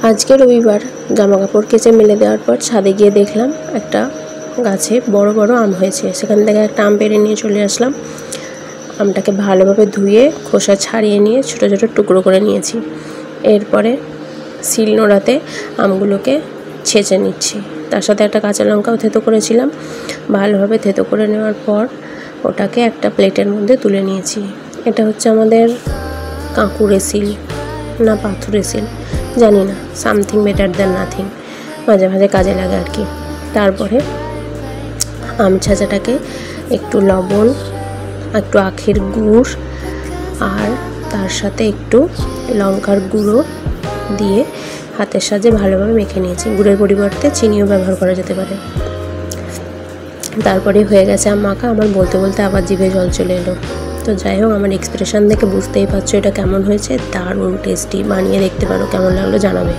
আজকে রবিবার জামা কাপড় কেচে মেলে দেওয়ার পর ছাদে গিয়ে দেখলাম একটা গাছে বড় বড় আম হয়েছে। সেখান থেকে একটা আম পেড়ে নিয়ে চলে আসলাম। আমটাকে ভালোভাবে ধুয়ে খোসা ছাড়িয়ে নিয়ে ছোট ছোট টুকরো করে নিয়েছি। এরপরে শিলনোড়াতে আমগুলোকে ছেঁচে নিচ্ছি। তার সাথে একটা কাঁচা লঙ্কাও থেতো করেছিলাম। ভালোভাবে থেতো করে নেওয়ার পর ওটাকে একটা প্লেটের মধ্যে তুলে নিয়েছি। এটা হচ্ছে আমাদের কাঁকুড়ে শিল না পাথুরে শিল জানি না, সামথিং বেটার দ্যান নাথিং, মাঝে মাঝে কাজে লাগে আর কি। তারপরে আম ছাঁচাটাকে একটু লবণ, একটু আখের গুড় আর তার সাথে একটু লঙ্কার গুঁড়ো দিয়ে হাতের সাহায্যে ভালোভাবে মেখে নিয়েছি। গুড়ের পরিবর্তে চিনিও ব্যবহার করা যেতে পারে। তারপরে হয়ে গেছে আম মাখা। আমার বলতে বলতে আবার জিভে জল চলে এলো। তো যাই হোক, আমার এক্সপ্রেশন দেখে বুঝতেই পারছো এটা কেমন হয়েছে। দারুণ টেস্টি, বানিয়ে দেখতে পারো, কেমন লাগলো জানাবে।